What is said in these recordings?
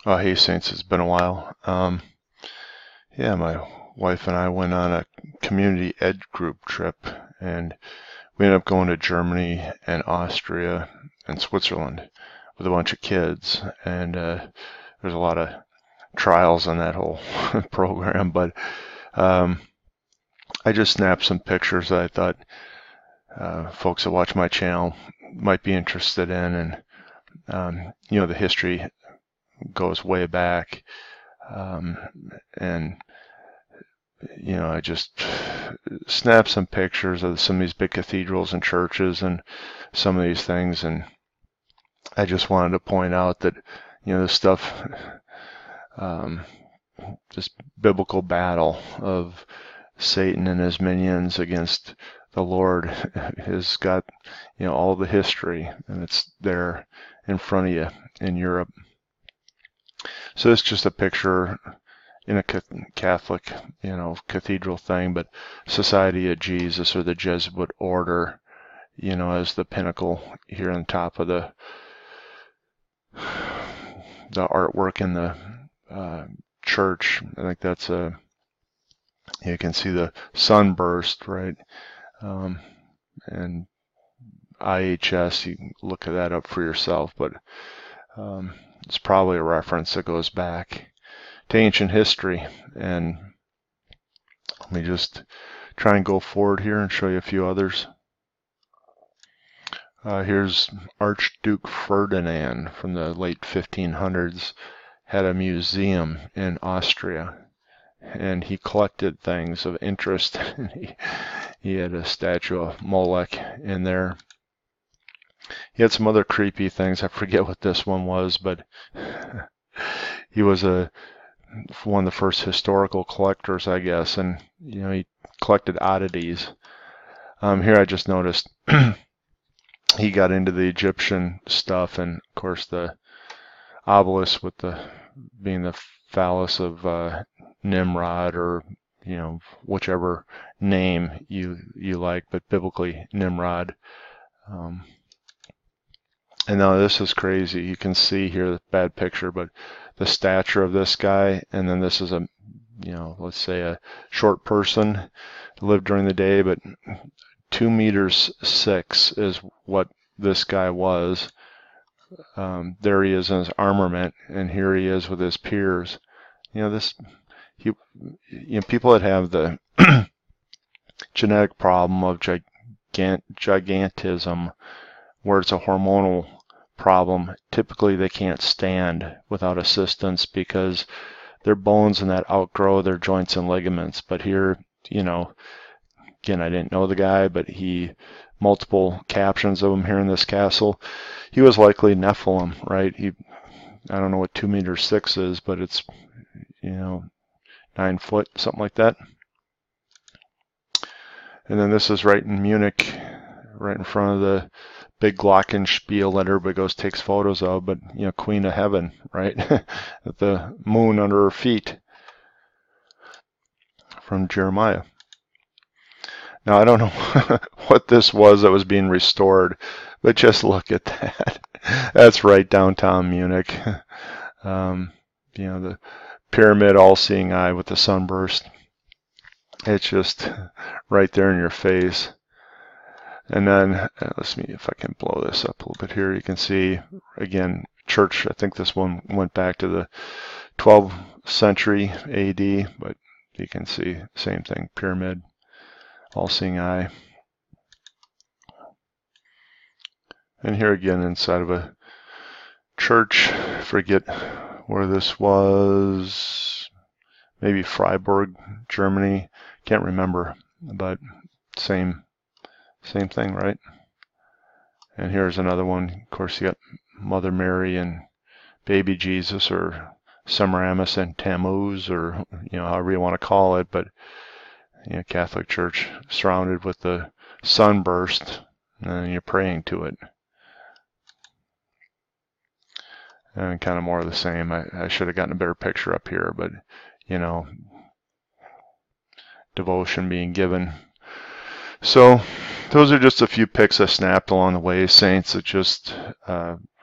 Oh, hey Saints, it's been a while. Yeah, my wife and I went on a community ed group trip, and we ended up going to Germany and Austria and Switzerland with a bunch of kids. And there's a lot of trials on that whole program, but um, I just snapped some pictures that I thought folks that watch my channel might be interested in. And the history goes way back. Um, and I just snapped some pictures of some of these big cathedrals and churches and some of these things, and I just wanted to point out that, this stuff, um, this biblical battle of Satan and his minions against the Lord has got, all the history, and it's there in front of you in Europe. So it's just a picture in a Catholic, cathedral thing, but Society of Jesus, or the Jesuit order, as the pinnacle here on top of the artwork in the church. I think that's you can see the sunburst, right? And IHS, you can look at that up for yourself, but it's probably a reference that goes back to ancient history. And let me just try and go forward here and show you a few others. Here's Archduke Ferdinand from the late 1500s, had a museum in Austria, and he collected things of interest. He had a statue of Moloch in there. He had some other creepy things. I forget what this one was, but he was one of the first historical collectors, I guess, and he collected oddities. Here I just noticed he got into the Egyptian stuff, and of course the obelisk with being the phallus of Nimrod, or whichever name you like, but biblically Nimrod. And now this is crazy. You can see here the bad picture, but the stature of this guy, and then this is a, let's say a short person, lived during the day, but 2 meters 6 is what this guy was. There he is in his armament, and here he is with his peers. People that have the genetic problem of gigantism, where it's a hormonal problem, typically they can't stand without assistance because their bones and that outgrow their joints and ligaments. But here, again, I didn't know the guy, but multiple captions of him here in this castle. He was likely Nephilim, right? I don't know what 2 meters 6 is, but it's, 9 foot, something like that. And then this is right in Munich, right in front of the big Glockenspiel that everybody takes photos of, but, Queen of Heaven, right? At the moon under her feet, from Jeremiah. Now, I don't know what this was that was being restored, but just look at that. That's right downtown Munich. The pyramid, all-seeing eye with the sunburst. It's just right there in your face. And then, let's see if I can blow this up a little bit here. You can see, again, church. I think this one went back to the 12th century AD, but you can see same thing, pyramid, all-seeing eye. And here again, inside of a church, forget where this was, maybe Freiburg, Germany, can't remember, but same thing, right? And here's another one. Of course, you got Mother Mary and baby Jesus, or Semiramis and Tammuz, or however you want to call it, but Catholic Church surrounded with the sunburst, and you're praying to it. And kind of more of the same. I should have gotten a better picture up here, but devotion being given. So those are just a few pics I snapped along the way, Saints. It just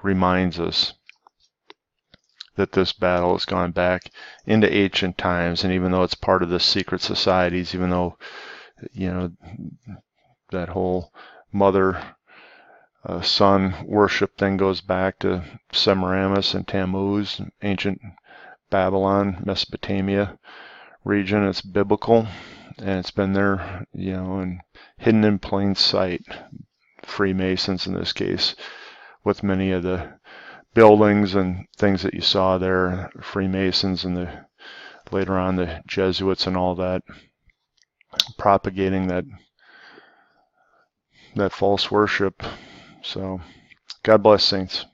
reminds us that this battle has gone back into ancient times, and even though it's part of the secret societies, even though, you know, that whole mother son worship thing goes back to Semiramis and Tammuz, ancient Babylon, Mesopotamia region. It's biblical, and it's been there, you know, and hidden in plain sight. Freemasons in this case, with many of the buildings and things that you saw there, Freemasons and later on the Jesuits and all that, propagating that false worship. So God bless, saints.